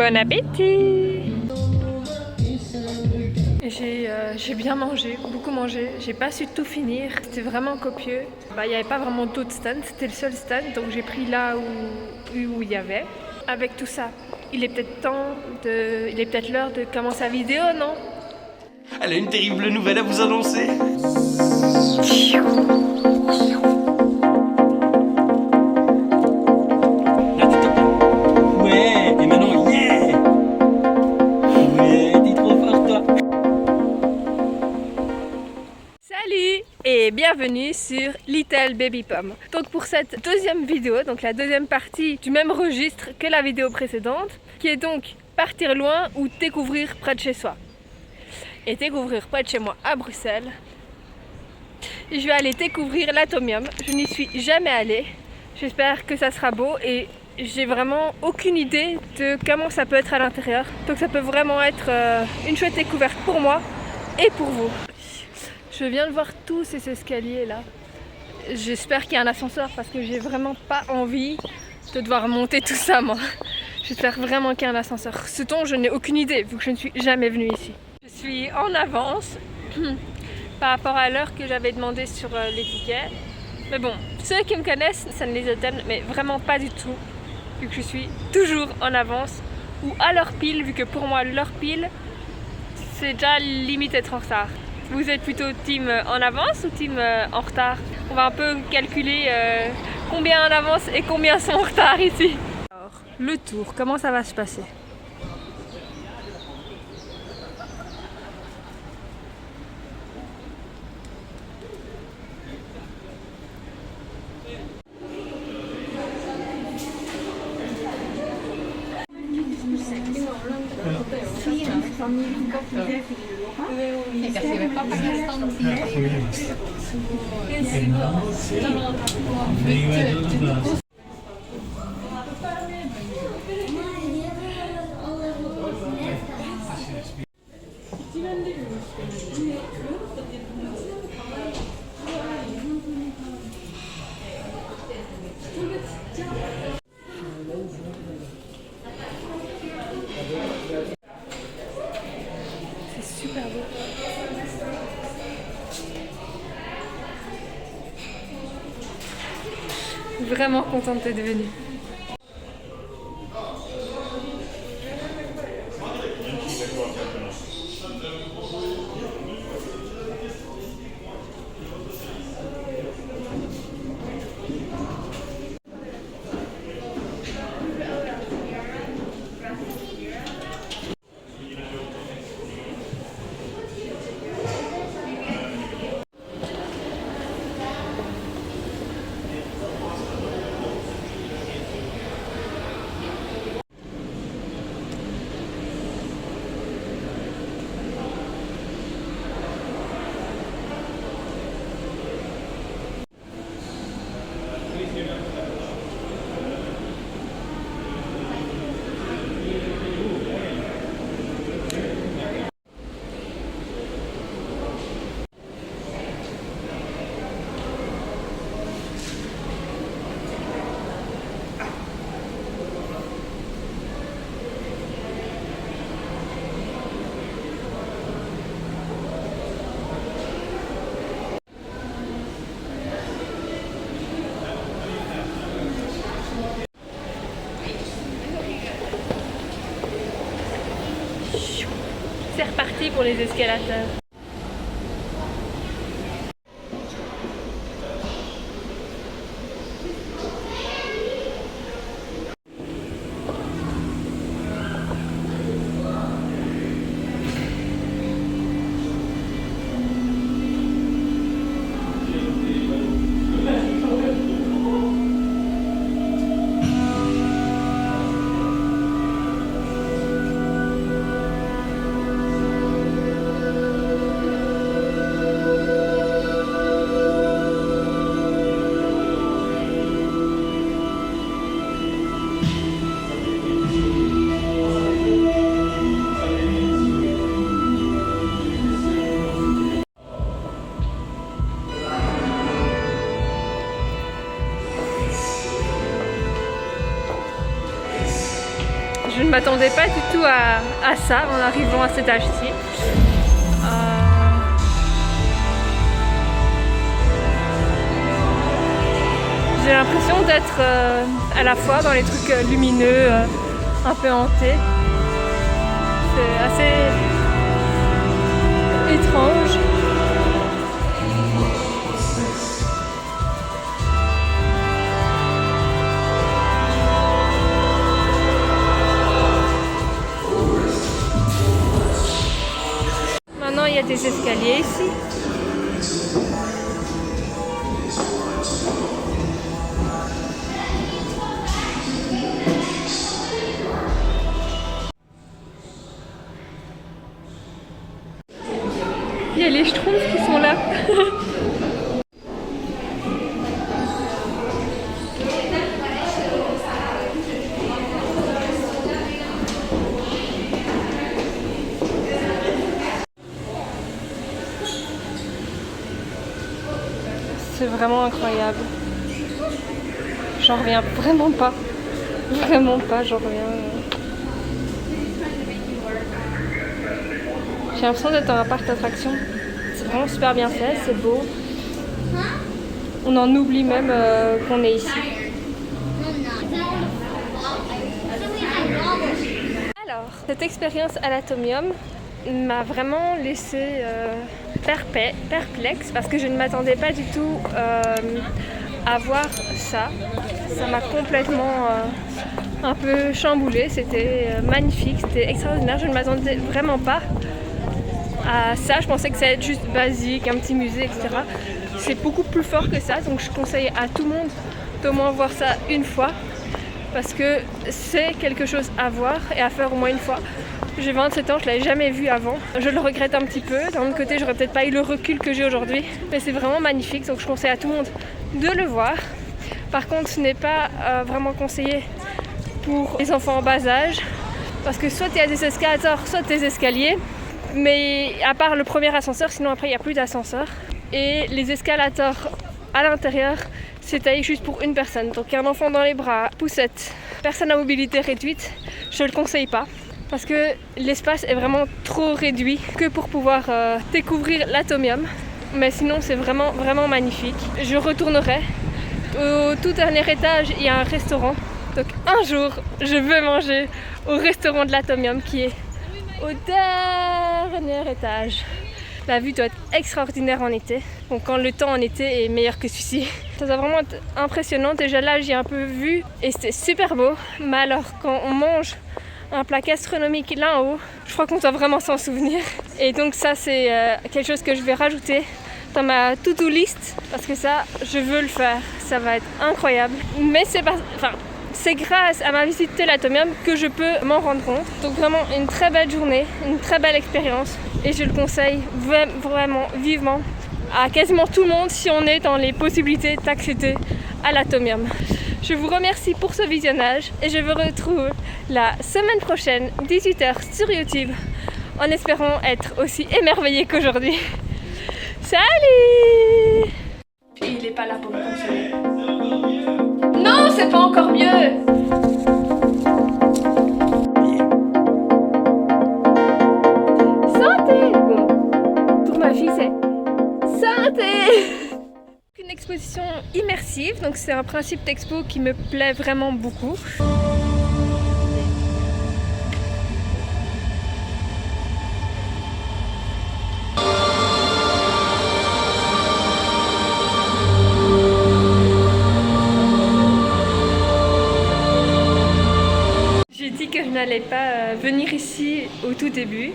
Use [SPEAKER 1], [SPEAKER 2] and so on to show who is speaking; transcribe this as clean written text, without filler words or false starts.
[SPEAKER 1] Bon appétit! J'ai bien mangé, beaucoup mangé. J'ai pas su tout finir. C'était vraiment copieux. Il n'y avait pas vraiment d'autres stands. C'était le seul stand. Donc j'ai pris là où il y avait. Avec tout ça, il est peut-être l'heure de commencer la vidéo, non?
[SPEAKER 2] Elle a une terrible nouvelle à vous annoncer. Ouais, et maintenant, yeah! Ouais, t'es trop fort, toi.
[SPEAKER 1] Salut et bienvenue sur Little Baby Pom. Donc pour cette deuxième vidéo, donc la deuxième partie du même registre que la vidéo précédente, qui est donc partir loin ou découvrir près de chez soi. Et découvrir près de chez moi à Bruxelles, je vais aller découvrir l'Atomium. Je n'y suis jamais allée. J'espère que ça sera beau et j'ai vraiment aucune idée de comment ça peut être à l'intérieur. Donc ça peut vraiment être une chouette découverte pour moi et pour vous. Je viens de voir tous ces escaliers là. J'espère qu'il y a un ascenseur parce que j'ai vraiment pas envie de devoir monter tout ça moi. J'espère vraiment qu'il y a un ascenseur. Ce dont je n'ai aucune idée vu que je ne suis jamais venue ici. Je suis en avance par rapport à l'heure que j'avais demandé sur l'étiquette. Mais bon, ceux qui me connaissent, ça ne les étonne mais vraiment pas du tout. Vu que je suis toujours en avance ou à l'heure pile, vu que pour moi l'heure pile, c'est déjà limite être en retard. Vous êtes plutôt team en avance ou team en retard? On va un peu calculer combien en avance et combien sont en retard ici. Alors, le tour, comment ça va se passer? C'est super beau. Vraiment contente d'être venue. C'est reparti pour les escalators. Je ne m'attendais pas du tout à ça en arrivant à cet âge-ci. J'ai l'impression d'être à la fois dans les trucs lumineux, un peu hantés. C'est assez étrange. Maintenant, il y a des escaliers ici. Il y a les schtroumpfs qui sont là. C'est vraiment incroyable. J'en reviens vraiment pas. Vraiment pas, j'en reviens. J'ai l'impression d'être dans un parc d'attractions. C'est vraiment super bien fait, c'est beau. On en oublie même qu'on est ici. Alors, cette expérience à l'Atomium m'a vraiment laissé perplexe parce que je ne m'attendais pas du tout à voir ça. Ça m'a complètement un peu chamboulée. C'était magnifique, c'était extraordinaire. Je ne m'attendais vraiment pas à ça. Je pensais que ça allait être juste basique, un petit musée, etc. C'est beaucoup plus fort que ça, donc je conseille à tout le monde d'au moins voir ça une fois parce que c'est quelque chose à voir et à faire au moins une fois. J'ai 27 ans, je ne l'avais jamais vu avant. Je le regrette un petit peu. D'un autre côté, j'aurais peut-être pas eu le recul que j'ai aujourd'hui, mais c'est vraiment magnifique, donc je conseille à tout le monde de le voir. Par contre, ce n'est pas vraiment conseillé pour les enfants en bas âge parce que soit il y a des escalators, soit des escaliers. Mais à part le premier ascenseur, sinon après il n'y a plus d'ascenseur. Et les escalators à l'intérieur, c'est taillé juste pour une personne. Donc un enfant dans les bras, poussette, personne à mobilité réduite, je ne le conseille pas. Parce que l'espace est vraiment trop réduit que pour pouvoir découvrir l'Atomium. Mais sinon c'est vraiment, vraiment magnifique. Je retournerai. Au tout dernier étage, il y a un restaurant. Donc un jour, je veux manger au restaurant de l'Atomium qui est au dernier étage. La vue doit être extraordinaire en été. Donc quand le temps en été est meilleur que celui-ci. Ça doit vraiment être impressionnant. Déjà là j'ai un peu vu et c'était super beau. Mais alors quand on mange un plat gastronomique là en haut, je crois qu'on doit vraiment s'en souvenir. Et donc ça c'est quelque chose que je vais rajouter dans ma to-do list parce que ça je veux le faire. Ça va être incroyable. Mais c'est grâce à ma visite de l'Atomium que je peux m'en rendre compte. Donc vraiment une très belle journée, une très belle expérience. Et je le conseille vraiment vivement à quasiment tout le monde si on est dans les possibilités d'accéder à l'Atomium. Je vous remercie pour ce visionnage et je vous retrouve la semaine prochaine, 18h sur YouTube, en espérant être aussi émerveillée qu'aujourd'hui. Salut! Et il n'est pas là pour me consoler. Non, c'est pas encore mieux. Santé. Bon, pour ma fille c'est santé. Une exposition immersive, donc c'est un principe d'expo qui me plaît vraiment beaucoup. J'ai dit que je n'allais pas venir ici au tout début